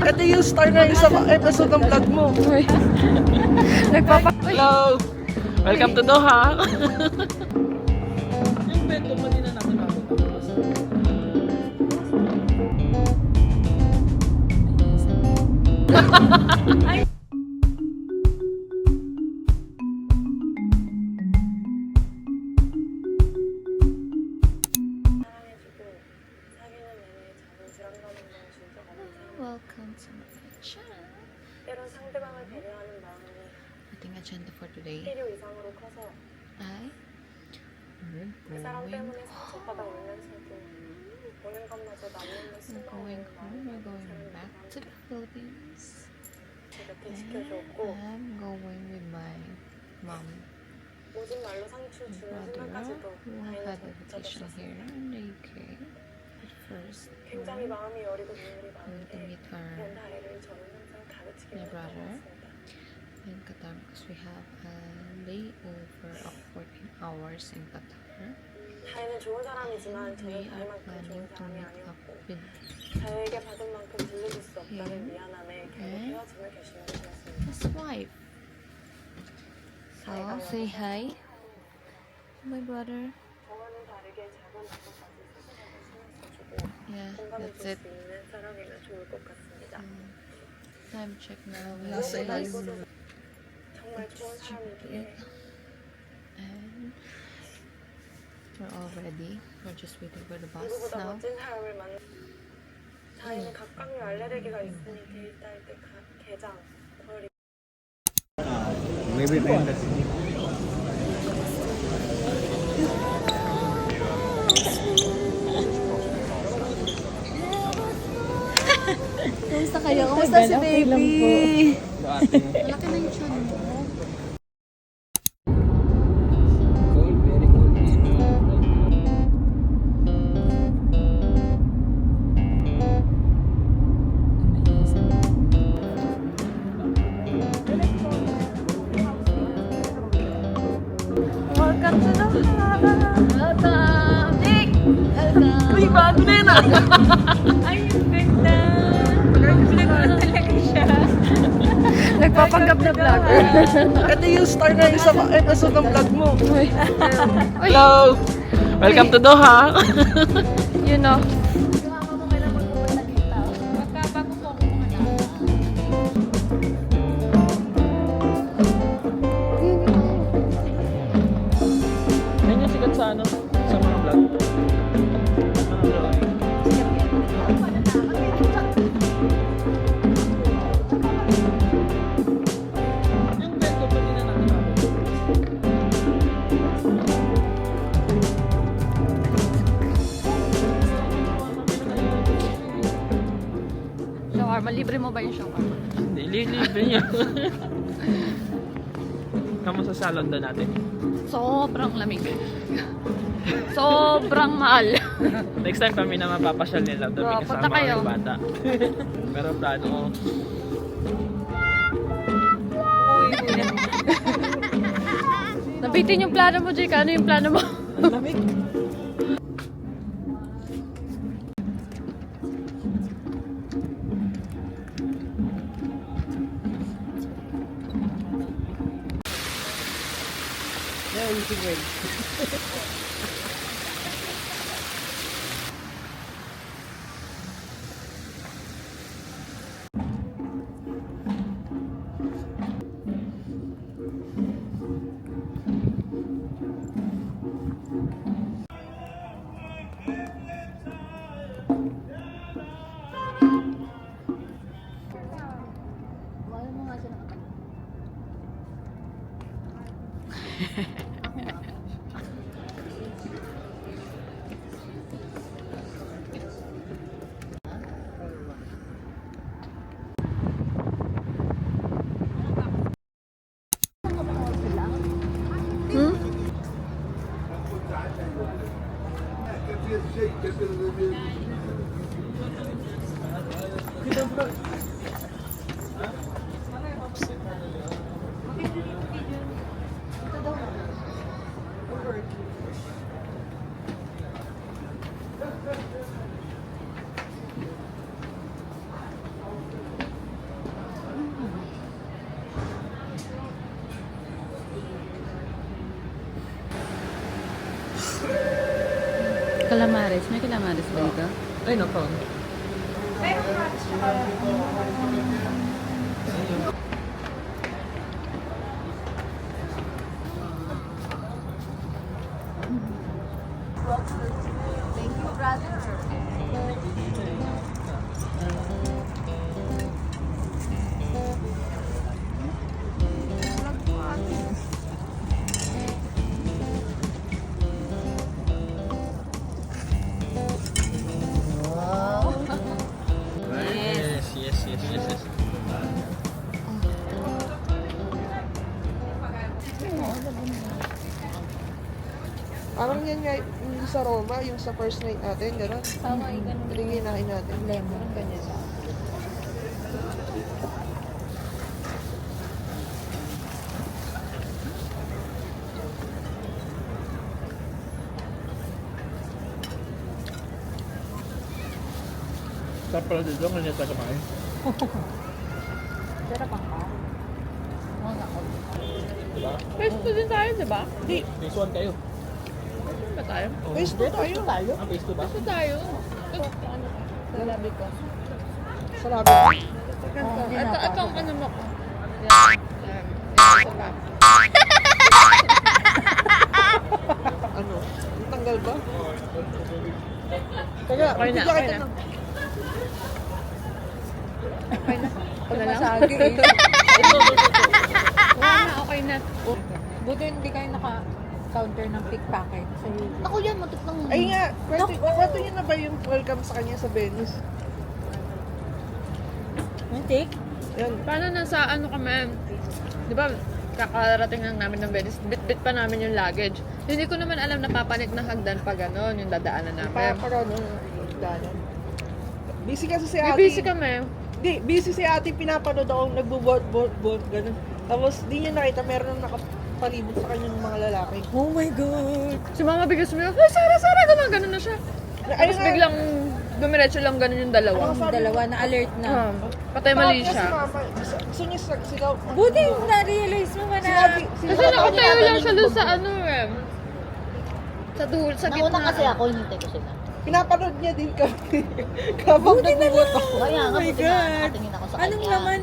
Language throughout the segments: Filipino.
Ito yung star na isang episode ng vlog mo. Hello! Welcome to Doha! Yung bento pa din na natin ako. Welcome to my channel. 때론 상대방을 배려하는 마음이 Ating agenda for today 필요 이상으로 커서 ay 그 사람 때문에 상처받아 울면서도 보는 것마저 남는 we're going 순간을 home. We're going back to the Philippines. 제 곁에 And 지켜줬고 I'm going with my mom 모진 말로 상처 and 주는 brother 순간까지도 who 다행히 had a 잘 vacation 붙잡았었어요. here in the UK. At first, 굉장히 마음이 여리고 눈물이 we went to 많은데 meet her 이런 아이를 저는 항상 가르치기 my 위해 brother 나왔습니다. in Qatar because we have a layover of 14 hours in Qatar. 다혜는 좋은 사람이지만 We 저는 are 다혜만큼 좋은 planning to 사람이 meet up 아니었고 with 다혜에게 받은 만큼 들려줄 수 없다는 him 미안함에 결국 and 헤어짐을 결심하게 되었습니다. his wife. So, say hi to my brother. 저와는 다르게 작은 나무까지 소중하게 신경 써주고 Yeah, 공감해 that's 줄 it. 수 있는 사람이면 좋을 것 같습니다. Time check now. Nasa ilalim 이곳에서 mo. 정말 좋은 사람이기에 And we're all ready. We're just waiting for the bus 누구보다 now. 멋진 사람을 만나 다혜는 각각류 알레르기가 있으니 데이트할 때 게장, 벌이 Maybe Kamusta kayo? Kamusta si baby? Malaki na yung chan mo. cold, very cold. Welcome to Doha! Welcome! Nick! Welcome! Uy, bago na yun ah! Ay, yung ganda! Nag-vlog na talaga siya. Nagpapanggap na vlogger. Ito yung star na isang episode ng vlog mo. Hello! Welcome to Doha! You know. Ayun yung sikat sa ano? Sa mga vlog. Yung bento pa din na natin ako. Shawarma. Libre mo ba yung shawarma? Libre niya. Kamusta sa London natin? Sobrang lamig. Sobrang mahal. Next time kami na mapapasyal nila doon may Punta kasama kayo. ang bata. Pero plano ko. Nabitin yung plano mo, Jake. Ano yung plano mo? Ang lamig. Yeah, you should wait. Calamares. May calamares ba dito? Ay, no problem. Yes, yes, yes, yes, yes. Parang yan nga yung sa Roma, yung sa first night natin, gano'n. Tama, ganun. Ito yung hinahin natin. Lemon. Ganyan sa Sarap pala dito, ngayon tayo kumain. Sarap ang ka. Diba? Phase 2 din tayo, di ba? Hindi, Phase 1 kayo. Ba tayo? phase 2 tayo. Ah, phase 2 ba? Phase 2 tayo. Lalabi ko. Sa labi. Ito ang ano mo ko. Ano? Ang tanggal ba? Kaya, Okay na, bigyan okay kita na. ng... Okay na. Ako na lang. Masagi eh. Wala na, okay na. Buti hindi kayo naka-counter ng pickpocket sa YouTube. Ako yan, matik ng... Ay nga, kwento niyo na ba yung welcome sa kanya sa Venice? Muntik? Yan. Paano nasa ano kami, di ba, kakarating lang namin ng Venice, bit-bit pa namin yung luggage. Hindi ko naman alam na papanik na hagdan pa gano'n, yung dadaanan namin. Para ano, danan. Busy kasi si May ate. busy kami. Di, busy si ate, pinapanood ako nagbo-board, gano'n. Tapos, di niya nakita, meron nang nakapalibot sa kanya ng mga lalaki. Oh my God! Si mama bigla sumigaw, ay, Sara, gano'n na siya. Ayun Tapos nga, biglang dumiretso lang gano'n yung dalawa. Ano sabi Dalawa na alert na. Patay mali bakit siya. Si mama, gusto niya sigaw. Buti na-realize mo man na. Kasi nakatayo lang siya dun sa ano eh. Sa dulo, sa Nauna gitna. kasi ako, hinintay ko sila. Pinapanood niya din kami. Kapag nagbubuhat ako. Kaya nga, Oh my buti God. na nakatingin ako sa kanya. Anong naman?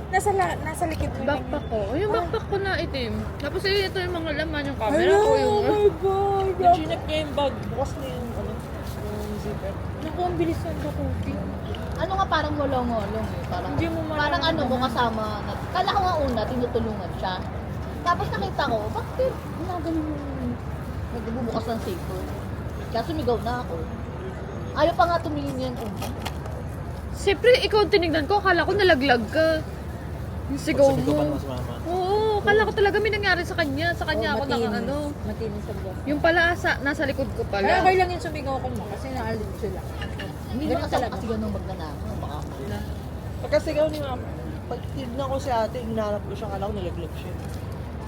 Nasa likod mo. Backpack ko. Yung backpack ko na itim. Tapos ito yung mga laman, yung camera Hello, ko, yung... oh my God! Chinek niya yung bag. Bukas na yung, ano, yung zipper. Naku, ang bilis ng dukuti. Ano nga, parang ngolong-ngolong eh. Parang, Hindi mo parang ano mo kasama. Kala ko nga una, tinutulungan siya. Tapos nakita ko, bakit ginaganon yung nagbubukas ng zipper? Kaya sumigaw na ako. Ayaw pa nga tumingin yan una. Siyempre, ikaw ang tinignan ko. Akala ko nalaglag ka. Yung sigaw Sabi ko pa mo. naman si mama. Oo, akala ko talaga may nangyari sa kanya. Sa kanya ako nakaano. Matinis sa buwan. Yung pala, nasa likod ko Kaya pala. okay lang yung sumigaw ko mo kasi naalit sila. Hindi Ganun naman talaga. kasi ganun magnanakaw. Baka Pagkasigaw ni mama, pag tinignan ko si ate, hinanap ko siya, kala ko nalaglag siya.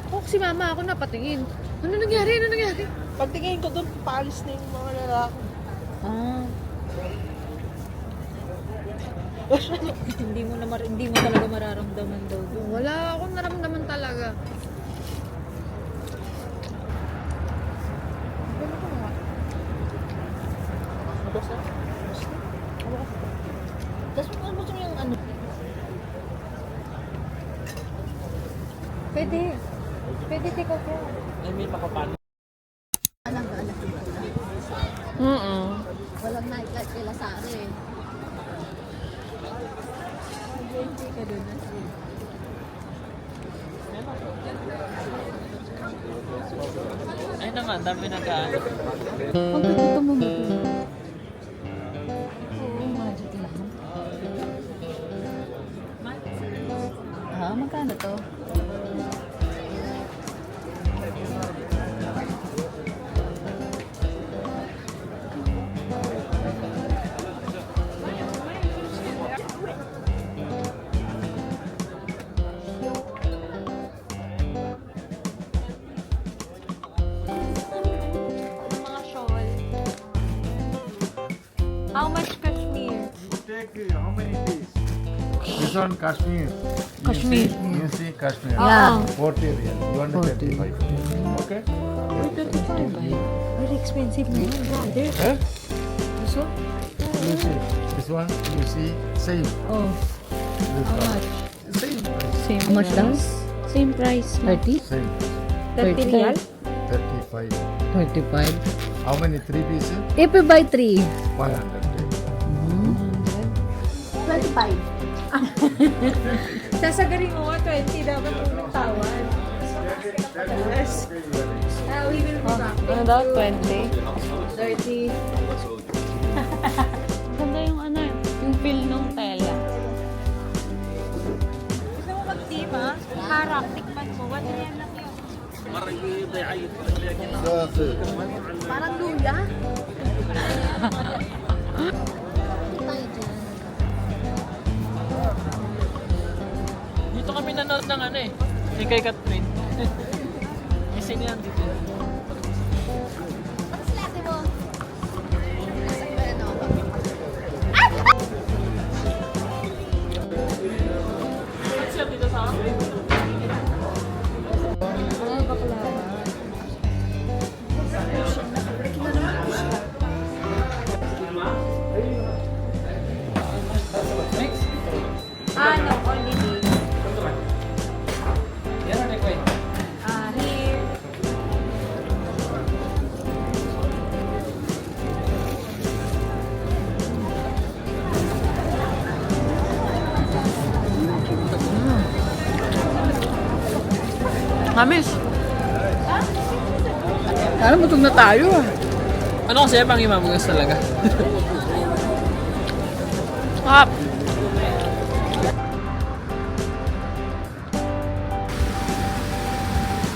Ako si mama ako napatingin. Ano nangyari? Ano nangyari? Pagtingin ko doon, paalis na yung mga lalaki. Ah. Hindi mo talaga mararamdaman daw. Wala akong naramdaman talaga. Tapos ano mo yung ano? Pwede. Pwede take off yan. I mean, makapano. Alam ka, alam ko. Walang nightlight kay Lazare eh. Hindi ka doon. Ay na nga, dami nag-ano. Pag dito mo Oo, magic lang. Ah, magkano to? Mga shawl. How much Kashmir? Take how many days? This one Kashmir. Kashmir. You see Kashmir. Yeah. 40 real. 135. Okay? Wait, 35 ba? expensive na yun, brother. Eh? Gusto? You see. This one, you see, same. Oh, This how one. much? Same. How much daw? Same price. 30? Same. 30 real? 35. 35. How many? 3 pieces? If you buy 3. 100. 25. Sasagarin mo 20, dapat yung tawad. We will be back. Ano daw? 20? 30. Ganda yung ano, yung feel ng tela. Gusto mo mag-team, ha? Harap, tikman mo. 1 real lang yun. Parang luya. Dito kami nanood ng ano eh. Yung kay Catherine. May sino yan dito. Ano sila ate mo? What's yan dito sa akin? No, only me. Yan ang request. Here. Amis! Ano, butog na tayo ah. Ano kasi pang imamugas talaga? Hap!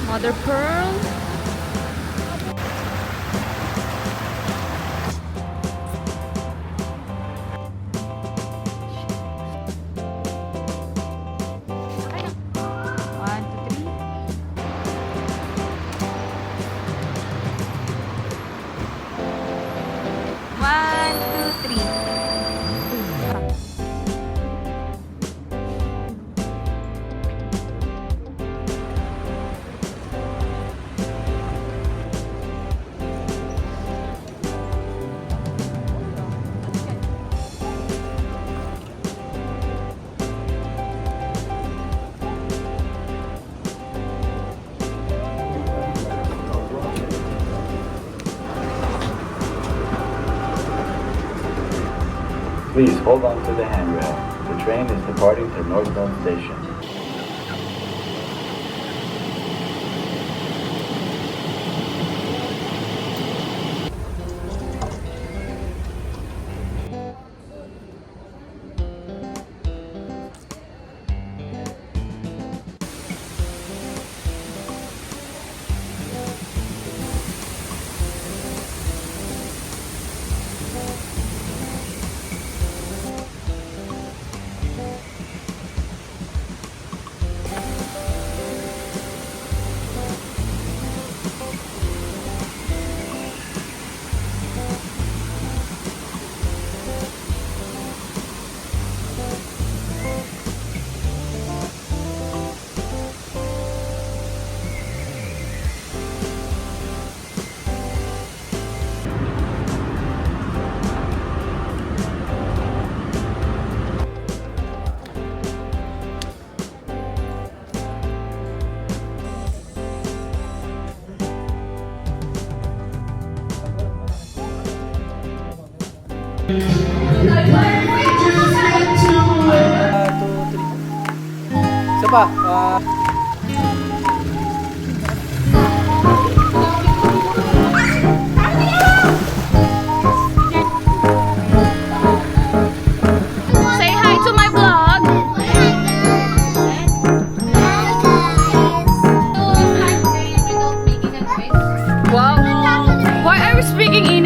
Mother pearl. Please hold on to the handrail. The train is departing to Northbound Station. Isa pa. Say hi to my vlog. Wow. Why are we speaking in